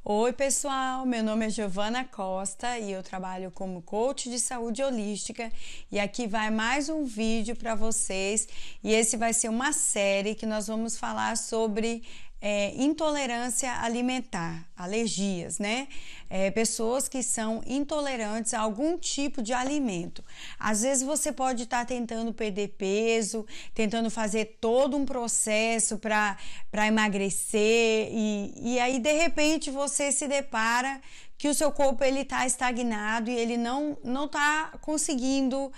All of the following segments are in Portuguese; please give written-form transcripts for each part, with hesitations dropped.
Oi pessoal, meu nome é Giovana Costa e eu trabalho como coach de saúde holística e aqui vai mais um vídeo para vocês e esse vai ser uma série que nós vamos falar sobre intolerância alimentar, alergias, né? Pessoas que são intolerantes a algum tipo de alimento. Às vezes você pode estar tentando perder peso, tentando fazer todo um processo para emagrecer e aí de repente você se depara que o seu corpo ele está estagnado e ele não está conseguindo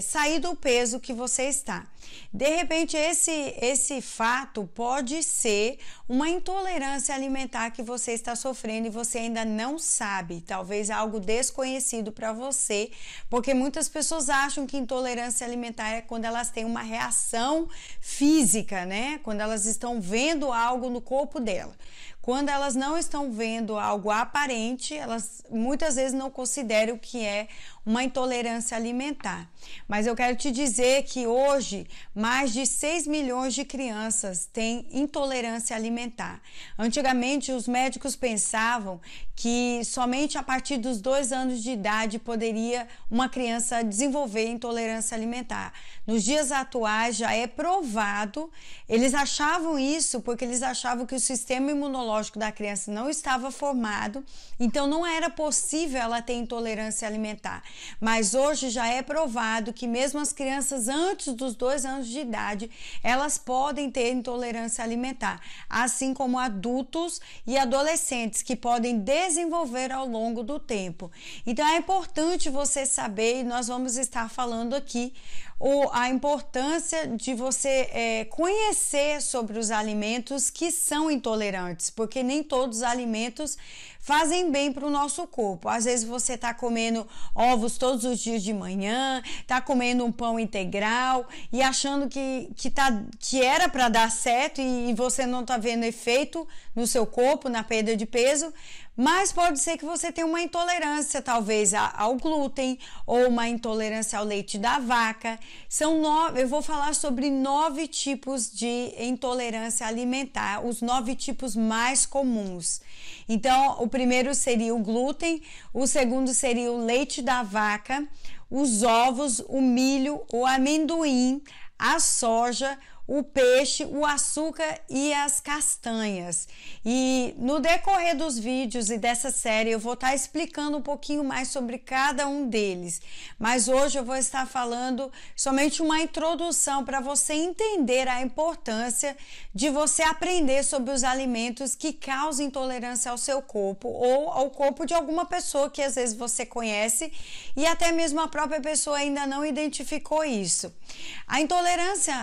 sair do peso que você está. De repente esse fato pode ser uma intolerância alimentar que você está sofrendo e você ainda não sabe, talvez algo desconhecido para você, porque muitas pessoas acham que intolerância alimentar é quando elas têm uma reação física, né? Quando elas estão vendo algo no corpo dela. Quando elas não estão vendo algo aparente, elas muitas vezes não consideram que é uma intolerância alimentar. Mas eu quero te dizer que hoje mais de 6 milhões de crianças têm intolerância alimentar. Antigamente os médicos pensavam que somente a partir dos 2 anos de idade poderia uma criança desenvolver intolerância alimentar. Nos dias atuais já é provado, eles achavam isso porque eles achavam que o sistema imunológico da criança não estava formado, então não era possível ela ter intolerância alimentar. Mas hoje já é provado que mesmo as crianças antes dos 2 anos de idade, elas podem ter intolerância alimentar, assim como adultos e adolescentes que podem desenvolver ao longo do tempo. Então é importante você saber, e nós vamos estar falando aqui, a importância de você conhecer sobre os alimentos que são intolerantes, porque nem todos os alimentos fazem bem para o nosso corpo. Às vezes você está comendo ovos todos os dias de manhã, está comendo um pão integral e achando que era para dar certo e você não está vendo efeito no seu corpo, na perda de peso, mas pode ser que você tenha uma intolerância talvez ao glúten ou uma intolerância ao leite da vaca. Eu vou falar sobre 9 tipos de intolerância alimentar, os 9 tipos mais comuns. Então, o primeiro seria o glúten, o segundo seria o leite da vaca, os ovos, o milho, o amendoim, a soja, o peixe, o açúcar e as castanhas. E no decorrer dos vídeos e dessa série eu vou estar explicando um pouquinho mais sobre cada um deles, mas hoje eu vou estar falando somente uma introdução para você entender a importância de você aprender sobre os alimentos que causam intolerância ao seu corpo ou ao corpo de alguma pessoa que às vezes você conhece e até mesmo a própria pessoa ainda não identificou isso. A intolerância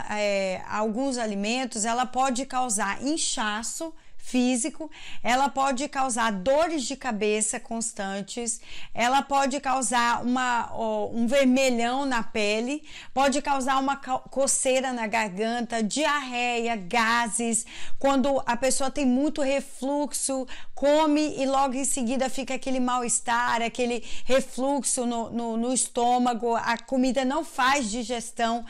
a alguns alimentos, ela pode causar inchaço físico, ela pode causar dores de cabeça constantes, ela pode causar um vermelhão na pele, pode causar uma coceira na garganta, diarreia, gases, quando a pessoa tem muito refluxo, come e logo em seguida fica aquele mal-estar, aquele refluxo no estômago, a comida não faz digestão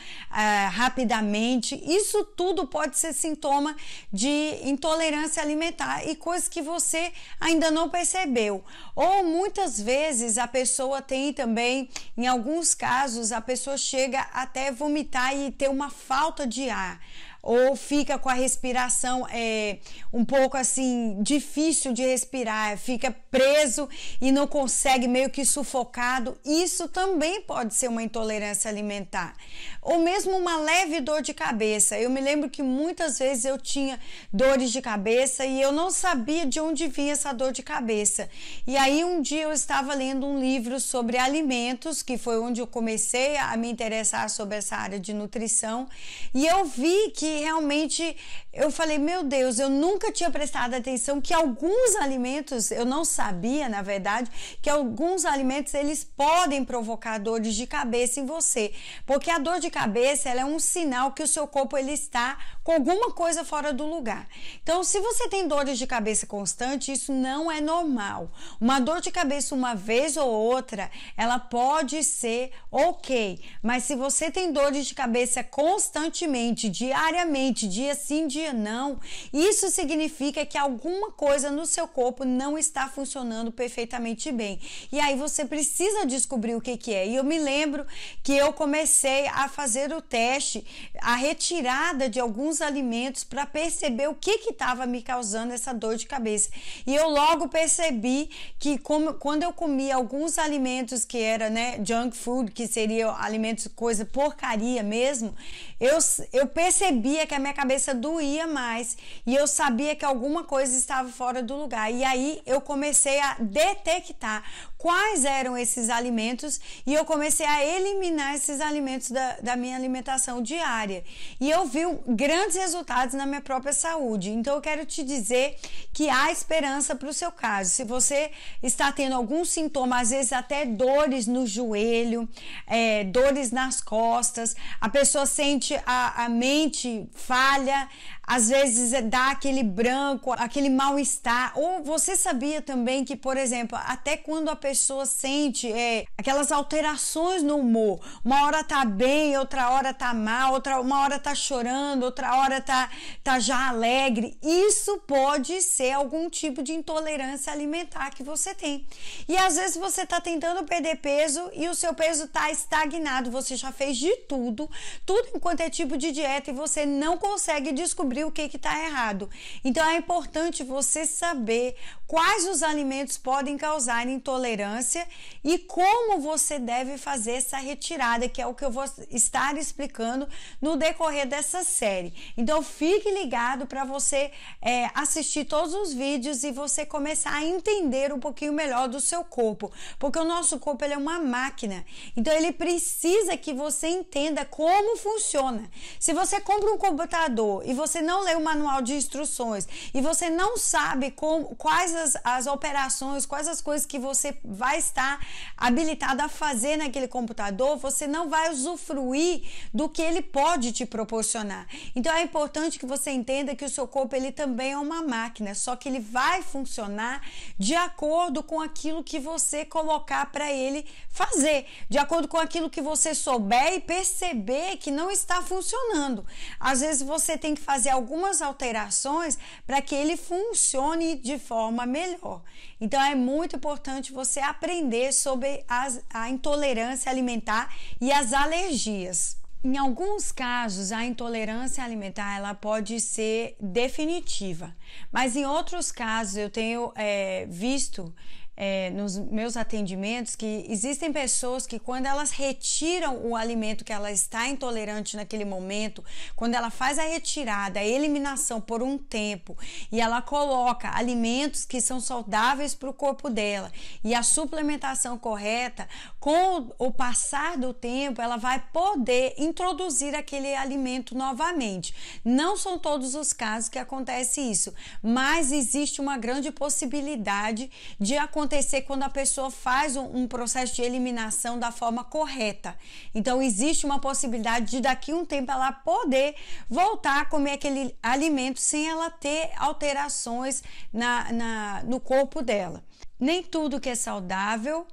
rapidamente. Isso tudo pode ser sintoma de intolerância alimentar e coisas que você ainda não percebeu. Ou muitas vezes a pessoa tem também, em alguns casos, a pessoa chega até vomitar e ter uma falta de ar. Ou fica com a respiração um pouco assim, difícil de respirar, fica preso e não consegue, meio que sufocado. Isso também pode ser uma intolerância alimentar. Ou mesmo uma leve dor de cabeça. Eu me lembro que muitas vezes eu tinha dores de cabeça e eu não sabia de onde vinha essa dor de cabeça. E aí um dia eu estava lendo um livro sobre alimentos, que foi onde eu comecei a me interessar sobre essa área de nutrição, e eu vi que realmente eu falei, meu Deus, eu nunca tinha prestado atenção que alguns alimentos, eu não sabia, na verdade, que alguns alimentos eles podem provocar dores de cabeça em você, porque a dor de cabeça ela é um sinal que o seu corpo ele está com alguma coisa fora do lugar. Então, se você tem dores de cabeça constante, isso não é normal. Uma dor de cabeça uma vez ou outra, ela pode ser ok, mas se você tem dores de cabeça constantemente, diariamente, diariamente, dia sim, dia não, isso significa que alguma coisa no seu corpo não está funcionando perfeitamente bem. E aí você precisa descobrir o que é. E eu me lembro que eu comecei a fazer o teste, a retirada de alguns alimentos para perceber o que estava me causando essa dor de cabeça. E eu logo percebi que quando eu comia alguns alimentos que era, né, junk food, que seria alimentos, coisa porcaria mesmo, eu percebia que a minha cabeça doía mais e eu sabia que alguma coisa estava fora do lugar. E aí eu comecei a detectar quais eram esses alimentos e eu comecei a eliminar esses alimentos da minha alimentação diária. E eu vi grandes resultados na minha própria saúde. Então eu quero te dizer que há esperança para o seu caso. Se você está tendo algum sintoma, às vezes até dores no joelho, dores nas costas, a pessoa sente a mente falha, às vezes dá aquele branco, aquele mal-estar. Ou você sabia também que, por exemplo, até quando a pessoa sente aquelas alterações no humor, uma hora tá bem, outra hora tá mal, uma hora tá chorando, outra hora tá já alegre, isso pode ser algum tipo de intolerância alimentar que você tem. E às vezes você tá tentando perder peso e o seu peso tá estagnado, você já fez de tudo enquanto é tipo de dieta e você não consegue descobrir o que está errado. Então é importante você saber quais os alimentos podem causar intolerância e como você deve fazer essa retirada, que é o que eu vou estar explicando no decorrer dessa série. Então fique ligado para você assistir todos os vídeos e você começar a entender um pouquinho melhor do seu corpo, porque o nosso corpo ele é uma máquina, então ele precisa que você entenda como funciona. Se você compra um computador e você não lê o manual de instruções e você não sabe quais as operações, quais as coisas que você vai estar habilitado a fazer naquele computador, você não vai usufruir do que ele pode te proporcionar. Então é importante que você entenda que o seu corpo ele também é uma máquina, só que ele vai funcionar de acordo com aquilo que você colocar para ele fazer, de acordo com aquilo que você souber e perceber que não está funcionando. Às vezes você tem que fazer algumas alterações para que ele funcione de forma melhor. Então é muito importante você aprender sobre a intolerância alimentar e as alergias. Em alguns casos, a intolerância alimentar ela pode ser definitiva, mas em outros casos eu tenho visto nos meus atendimentos que existem pessoas que quando elas retiram o alimento que ela está intolerante naquele momento, quando ela faz a retirada, a eliminação por um tempo e ela coloca alimentos que são saudáveis para o corpo dela e a suplementação correta, com o passar do tempo ela vai poder introduzir aquele alimento novamente. Não são todos os casos que acontece isso, mas existe uma grande possibilidade de acontecer quando a pessoa faz um processo de eliminação da forma correta. Então existe uma possibilidade de daqui a um tempo ela poder voltar a comer aquele alimento sem ela ter alterações no corpo dela. Nem tudo que é saudável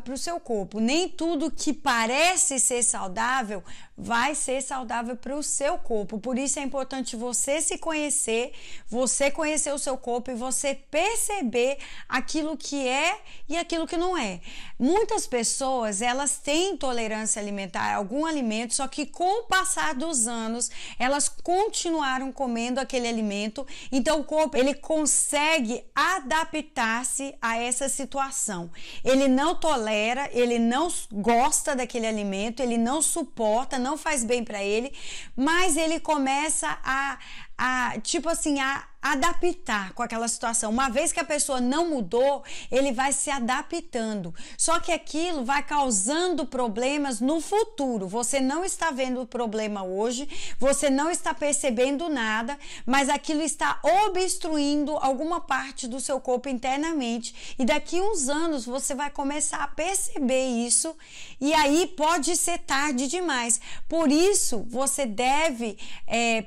para o seu corpo. Nem tudo que parece ser saudável vai ser saudável para o seu corpo. Por isso é importante você se conhecer, você conhecer o seu corpo e você perceber aquilo que é e aquilo que não é. Muitas pessoas, elas têm intolerância alimentar a algum alimento, só que com o passar dos anos, elas continuaram comendo aquele alimento, então o corpo, ele consegue adaptar-se a essa situação. Ele não tolera, ele não gosta daquele alimento, ele não suporta, não faz bem para ele, mas ele começa a adaptar com aquela situação. Uma vez que a pessoa não mudou, ele vai se adaptando. Só que aquilo vai causando problemas no futuro. Você não está vendo o problema hoje, você não está percebendo nada, mas aquilo está obstruindo alguma parte do seu corpo internamente. E daqui a uns anos você vai começar a perceber isso e aí pode ser tarde demais. Por isso, você deve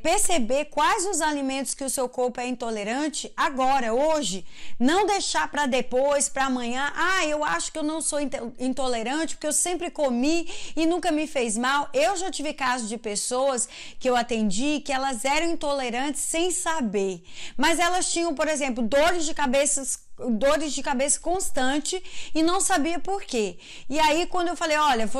perceber quais os alimentos que o seu corpo é intolerante agora, hoje. Não deixar para depois, para amanhã. Eu acho que eu não sou intolerante porque eu sempre comi e nunca me fez mal. Eu já tive casos de pessoas que eu atendi que elas eram intolerantes sem saber. Mas elas tinham, por exemplo, dores de cabeça constante e não sabia por quê. E aí quando eu falei, olha,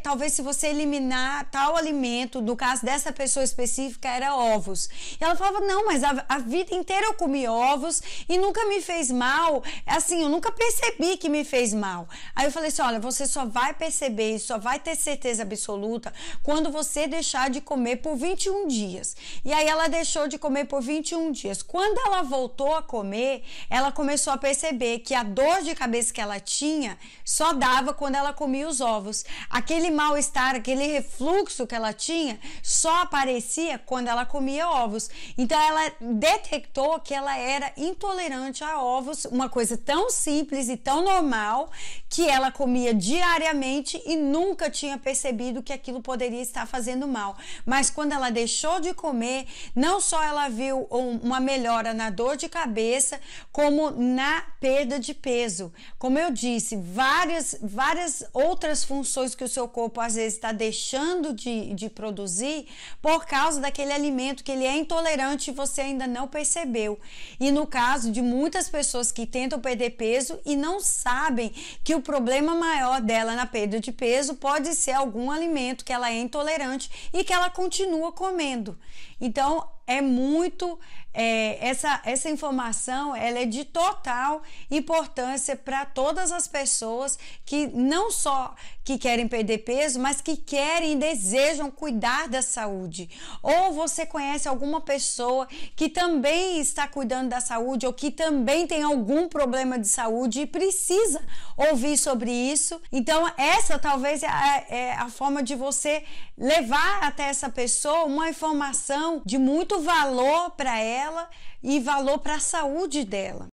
talvez se você eliminar tal alimento, no caso dessa pessoa específica era ovos. E ela falava, não, mas a vida inteira eu comi ovos e nunca me fez mal, assim, eu nunca percebi que me fez mal. Aí eu falei assim, olha, você só vai perceber isso, só vai ter certeza absoluta quando você deixar de comer por 21 dias. E aí ela deixou de comer por 21 dias. Quando ela voltou a comer, ela começou a perceber que a dor de cabeça que ela tinha só dava quando ela comia os ovos. Aquele mal-estar, aquele refluxo que ela tinha só aparecia quando ela comia ovos. Então ela detectou que ela era intolerante a ovos, uma coisa tão simples e tão normal que ela comia diariamente e nunca tinha percebido que aquilo poderia estar fazendo mal. Mas quando ela deixou de comer, não só ela viu uma melhora na dor de cabeça, como na perda de peso. Como eu disse, várias outras funções que o seu corpo às vezes está deixando de produzir por causa daquele alimento que ele é intolerante e você ainda não percebeu. E no caso de muitas pessoas que tentam perder peso e não sabem que o problema maior dela na perda de peso pode ser algum alimento que ela é intolerante e que ela continua comendo. Então, é muito, essa informação ela é de total importância para todas as pessoas que não só que querem perder peso, mas que querem e desejam cuidar da saúde. Ou você conhece alguma pessoa que também está cuidando da saúde ou que também tem algum problema de saúde e precisa ouvir sobre isso. Então, essa talvez é a forma de você levar até essa pessoa uma informação de muito valor para ela e valor para a saúde dela.